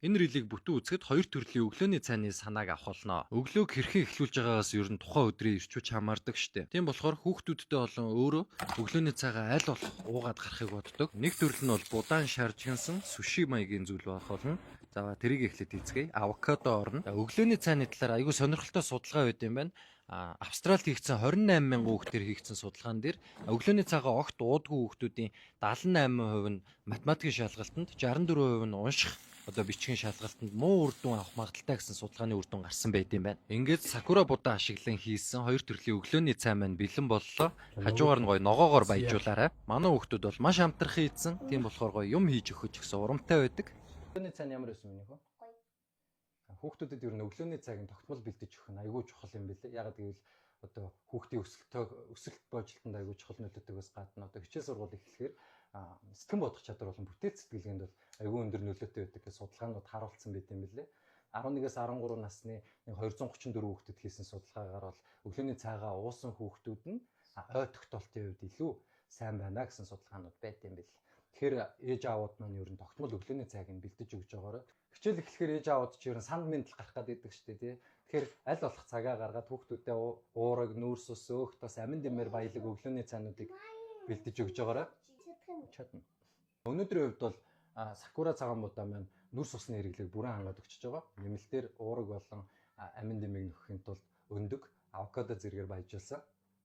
Энэ рилийг бүтэн үзэхэд хоёр төрлийн өглөөний цайны санааг авах болно. Өглөөг хэрхэн эхлүүлж байгаагаас ер нь тухайн өдрийн ирчүүч хамаардаг штеп. Тийм болохоор хүүхдүүдтэй болон өөрөө өглөөний цайгаа аль болох уугаад гарахыг боддог. Нэг төрөл нь бол будаан шаржигнсан суши маягийн зүйл байх болно. За тэрийг эхлээд хийцгээе. Авокадо орно. Өглөөний цайны талаар айгүй сонирхолтой судалгаа байд юм байна. Австралид хийгдсэн 28 мянган хүүхдээр хийгдсэн судалгаан дээр өглөөний цагаа огт уудгүй хүүхдүүдийн 78% нь математикийн шалгалтанд, 64% нь унших бичгийн шалгалтанд муу үр дүн авах магадaltaй гэсэн судалгааны үр дүн гарсан байт юм байна. Ингээд сакура будаа ашиглан хийсэн хоёр төрлийн өглөөний цай маань бэлэн боллоо. Хажуугаар нь гоё ногоогоор баяжуулаарай. Манай хүүхдүүд бол маш амтархан ийдсэн. Тийм болохоор гоё юм хийж өгөх гэсэн урамтай байдаг. Өглөөний цай нь ямар байсан бэ нөхөө? Хүүхдүүдэд ер нь өглөөний цайг тогтмол бэлдэж өгөх нь айгүй чухал юм билээ. Ягаад гэвэл одоо хүүхдийн өсөлт боожлтод айгүй чухал нөлөөтэйгээс гадна одоо хичээл сургууль эхлэхээр сэтгэн бодох чадвар болон бүтээл сэтгэлгээнд бол айгүй өндөр нөлөөтэй байдаг гэж судалгаанууд харуулсан байт юм билээ. 11-ээс 13 насны 234 хүүхдэд хийсэн судалгаагаар бол өглөөний цайгаа уусан хүүхдүүд нь ой тогтоолтын хувьд илүү сайн байна гэсэн судалгаанууд байт юм билээ. Тэгэхээр ээж аавууд маань ер нь тогтмол өглөөний цайг нь бэлдэж өгж байгаарай. Хичээл эхлэхээр ээж аавууд ч ер нь санд мэндэл гарах гэдэг шүү дээ тий. Тэгэхээр аль болох цагаа гаргаад хүүхдүүдэд уураг, нүүрс ус өөх тас амин дэмээр баялаг өглөөний цайнуудыг бэлдэж өгж байгаарай. Чадна. Өнөөдрийн хувьд бол сакура цагаан будаа маань нүрс усны хэрэглээг бүрэн хангаад өгчөж байгаа. Нэмэлтээр уураг болон амин дэмийг нөхөхийн тулд өндөг, авокадо зэргээр баяжуулсан